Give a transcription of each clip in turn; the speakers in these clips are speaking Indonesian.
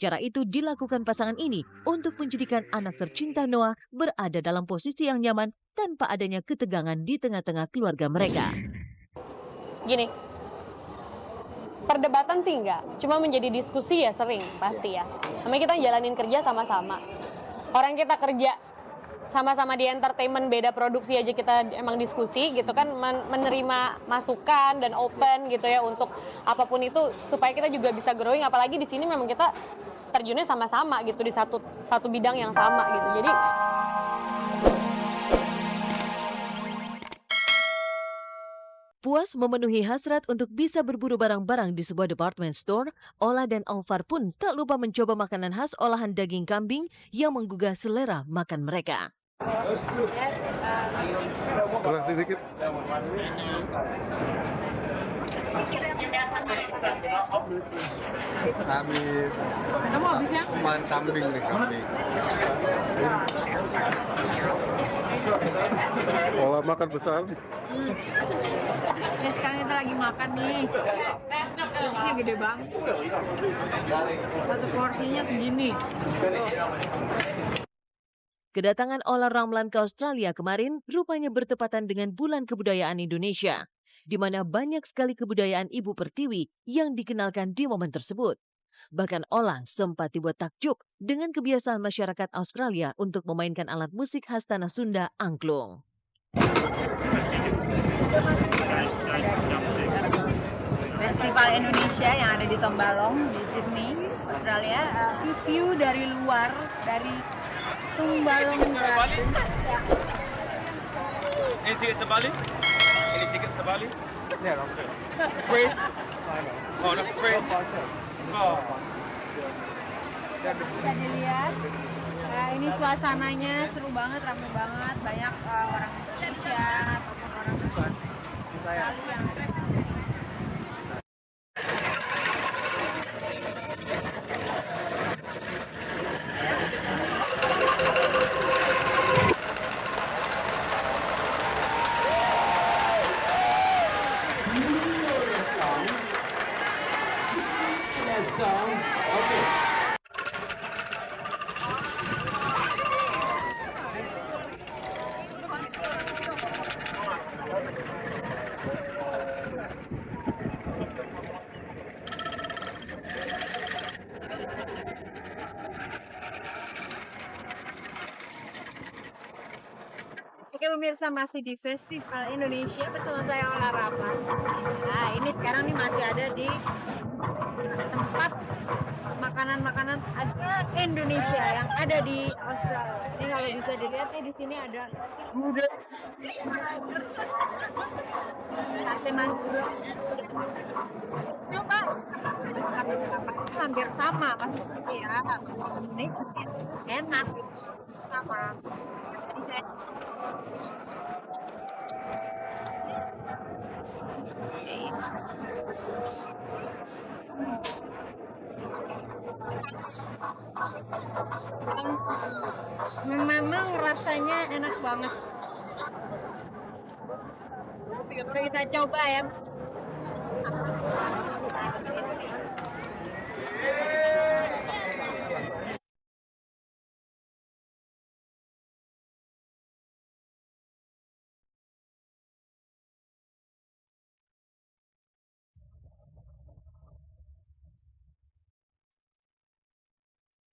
Cara itu dilakukan pasangan ini untuk menjadikan anak tercinta Noah berada dalam posisi yang nyaman tanpa adanya ketegangan di tengah-tengah keluarga mereka. Gini, perdebatan sih enggak, cuma menjadi diskusi ya sering pasti ya. Namanya kita jalanin kerja sama-sama. Orang kita kerja sama-sama di entertainment, beda produksi aja kita emang diskusi gitu kan, menerima masukan dan open gitu ya untuk apapun itu supaya kita juga bisa growing. Apalagi di sini memang kita terjunnya sama-sama gitu di satu bidang yang sama gitu. Jadi Puas memenuhi hasrat untuk bisa berburu barang-barang di sebuah department store, Ola dan Alvar pun tak lupa mencoba makanan khas olahan daging kambing yang menggugah selera makan mereka. Kurang sedikit. Habis. Kamu habisnya? Cuman kambing nih, kambing. Olah makan besar. Ya sekarang kita lagi makan nih. Porsinya gede banget. Satu porsinya segini. Kedatangan Ola Ramlan ke Australia kemarin rupanya bertepatan dengan Bulan Kebudayaan Indonesia, di mana banyak sekali kebudayaan Ibu Pertiwi yang dikenalkan di momen tersebut. Bahkan Ola sempat dibuat takjub dengan kebiasaan masyarakat Australia untuk memainkan alat musik khas tanah Sunda, angklung. Festival Indonesia yang ada di Tombalong di Sydney, Australia. View dari luar dari Tombalong Garden. Any tickets to Bali? Any tickets to Bali? Yeah, okay. Free? Oh, not for free? Oh. Bisa dilihat. Ini suasananya seru banget, ramai banget, banyak orang Indonesia ataupun orang Bali yang Oke pemirsa, masih di Festival Indonesia bersama saya Ola Ramlan. Nah ini sekarang nih masih ada di tempat makanan-makanan Indonesia yang ada di Australia. Ini kalau bisa dilihat nih di sini ada gudeg, sate Madura. Coba hampir sama pasti ya. Ini pasti enak gitu. Sama. Jadi memang rasanya enak banget. Kita coba ya.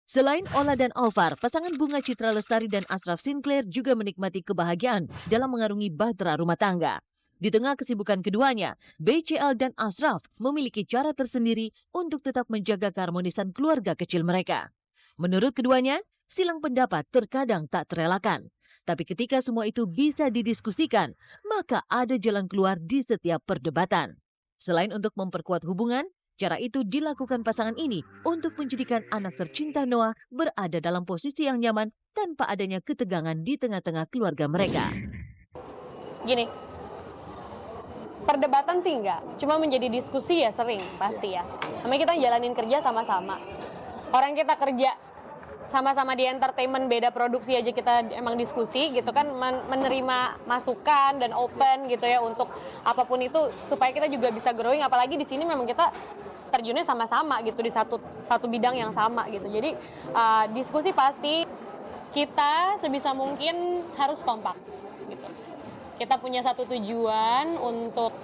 Selain Ola dan Alvar, pasangan Bunga Citra Lestari dan Ashraf Sinclair juga menikmati kebahagiaan dalam mengarungi bahtera rumah tangga. Di tengah kesibukan keduanya, BCL dan Ashraf memiliki cara tersendiri untuk tetap menjaga keharmonisan keluarga kecil mereka. Menurut keduanya, silang pendapat terkadang tak terelakkan. Tapi ketika semua itu bisa didiskusikan, maka ada jalan keluar di setiap perdebatan. Selain untuk memperkuat hubungan, cara itu dilakukan pasangan ini untuk menjadikan anak tercinta Noah berada dalam posisi yang nyaman tanpa adanya ketegangan di tengah-tengah keluarga mereka. gini, perdebatan sih enggak, cuma menjadi diskusi ya sering pasti ya. Namanya kita jalanin kerja sama-sama. Orang kita kerja sama-sama di entertainment, beda produksi aja kita emang diskusi gitu kan, menerima masukan dan open gitu ya untuk apapun itu supaya kita juga bisa growing. Apalagi di sini memang kita terjunnya sama-sama gitu di satu bidang yang sama gitu. Jadi diskusi pasti, kita sebisa mungkin harus kompak gitu. Kita punya satu tujuan untuk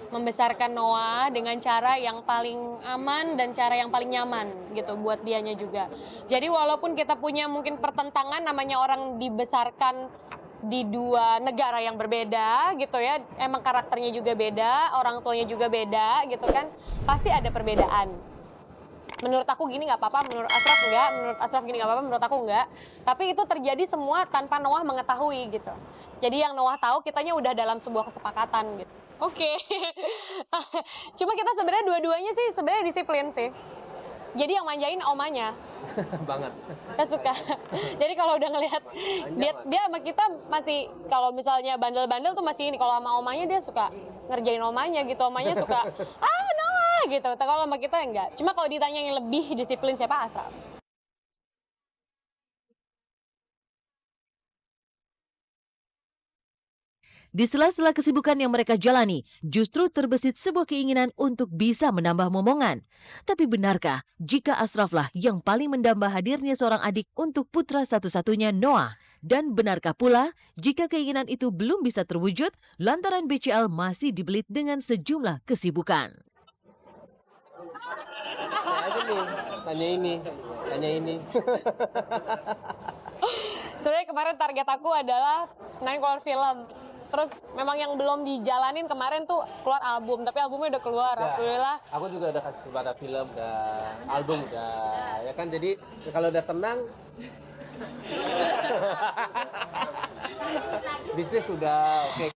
membesarkan Noah dengan cara yang paling aman dan cara yang paling nyaman gitu buat dianya juga. Jadi walaupun kita punya mungkin pertentangan, namanya orang dibesarkan di dua negara yang berbeda gitu ya, emang karakternya juga beda, orang tuanya juga beda gitu kan, pasti ada perbedaan. Menurut aku gini nggak apa-apa, menurut Ashraf enggak, menurut Ashraf gini nggak apa-apa, menurut aku enggak. Tapi itu terjadi semua tanpa Noah mengetahui gitu. Jadi yang Noah tahu, kitanya udah dalam sebuah kesepakatan gitu. Oke. Cuma kita sebenarnya dua-duanya sih sebenarnya disiplin sih. Jadi yang manjain omanya. Banget. Kita suka. Jadi kalau udah ngelihat dia sama kita masih, kalau misalnya bandel-bandel tuh masih ini, kalau sama omanya dia suka ngerjain omanya gitu. Omanya suka Noah gitu. Tapi kalau sama kita enggak. Cuma kalau ditanya yang lebih disiplin siapa, Ashraf. Di sela-sela kesibukan yang mereka jalani, justru terbesit sebuah keinginan untuk bisa menambah momongan. Tapi benarkah jika Ashraflah yang paling mendamba hadirnya seorang adik untuk putra satu-satunya Noah? Dan benarkah pula jika keinginan itu belum bisa terwujud lantaran BCL masih dibelit dengan sejumlah kesibukan? Tanya ini. Sebenarnya kemarin target aku adalah main keluar film. Terus memang yang belum dijalanin kemarin tuh keluar album, tapi albumnya udah keluar, alhamdulillah. Aku juga udah kasih kepada film dan album udah, ya kan. Jadi kalau udah tenang, bisnis sudah oke.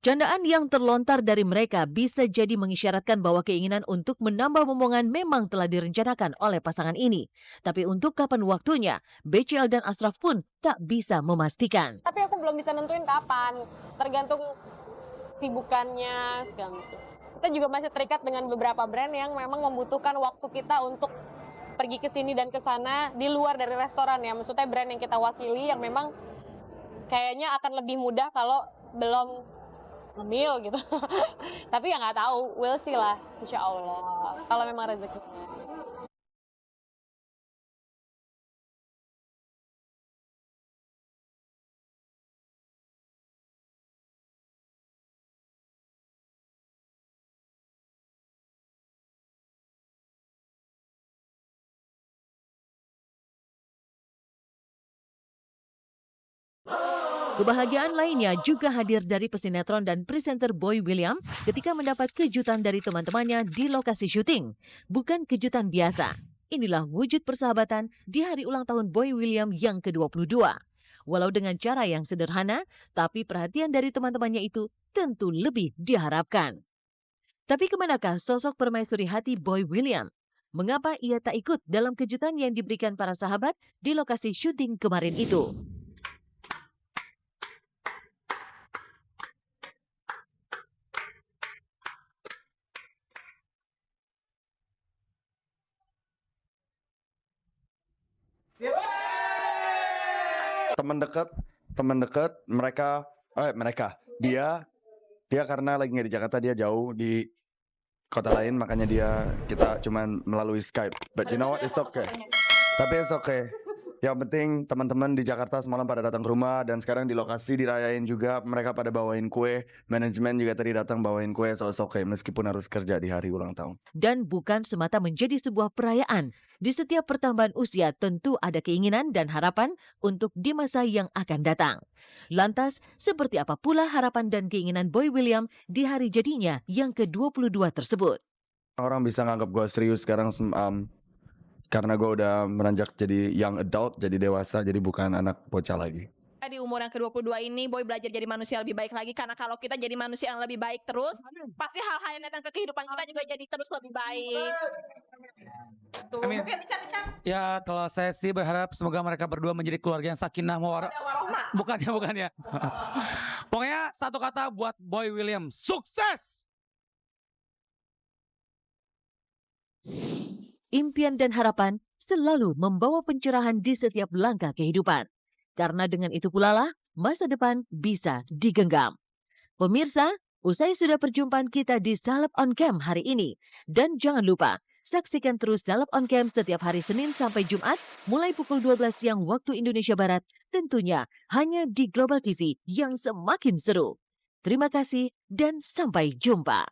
Candaan yang terlontar dari mereka bisa jadi mengisyaratkan bahwa keinginan untuk menambah momongan memang telah direncanakan oleh pasangan ini. Tapi untuk kapan waktunya, BCL dan Ashraf pun tak bisa memastikan. Tapi aku belum bisa nentuin kapan, tergantung sibukannya segala macam. Kita juga masih terikat dengan beberapa brand yang memang membutuhkan waktu kita untuk pergi ke sini dan ke sana di luar dari restoran ya. Maksudnya brand yang kita wakili yang memang kayaknya akan lebih mudah kalau belum hamil gitu. Tapi ya nggak tahu, we'll see lah, insya Allah. Kalau memang rezekinya. Kebahagiaan lainnya juga hadir dari pesinetron dan presenter Boy William ketika mendapat kejutan dari teman-temannya di lokasi syuting. Bukan kejutan biasa. Inilah wujud persahabatan di hari ulang tahun Boy William yang ke-22. Walau dengan cara yang sederhana, tapi perhatian dari teman-temannya itu tentu lebih diharapkan. Tapi kemanakah sosok permaisuri hati Boy William? Mengapa ia tak ikut dalam kejutan yang diberikan para sahabat di lokasi syuting kemarin itu? teman dekat dia karena lagi nggak di Jakarta, dia jauh di kota lain, makanya kita cuman melalui Skype. But you know what, it's okay. Tapi it's okay. Yang penting teman-teman di Jakarta semalam pada datang ke rumah, dan sekarang di lokasi dirayain juga, mereka pada bawain kue, manajemen juga tadi datang bawain kue, so it's okay meskipun harus kerja di hari ulang tahun. Dan bukan semata menjadi sebuah perayaan. Di setiap pertambahan usia tentu ada keinginan dan harapan untuk di masa yang akan datang. Lantas, seperti apa pula harapan dan keinginan Boy William di hari jadinya yang ke-22 tersebut? Orang bisa nganggap gue serius sekarang karena gue udah meranjak jadi young adult, jadi dewasa, jadi bukan anak bocah lagi. Di umur yang ke-22 ini Boy belajar jadi manusia lebih baik lagi, karena kalau kita jadi manusia yang lebih baik terus, pasti hal-hal yang datang ke kehidupan kita juga jadi terus lebih baik. Tuh, Amin. mungkin Ican. Ya, kalau saya sih berharap semoga mereka berdua menjadi keluarga yang sakinah mawaddah. Bukannya. Pokoknya satu kata buat Boy William, sukses! Impian dan harapan selalu membawa pencerahan di setiap langkah kehidupan. Karena dengan itu pula lah masa depan bisa digenggam. Pemirsa, Usai sudah perjumpaan kita di Zalap On Cam hari ini. Dan jangan lupa, saksikan terus Zalap On Cam setiap hari Senin sampai Jumat mulai pukul 12 siang waktu Indonesia Barat. Tentunya hanya di Global TV yang semakin seru. Terima kasih dan sampai jumpa.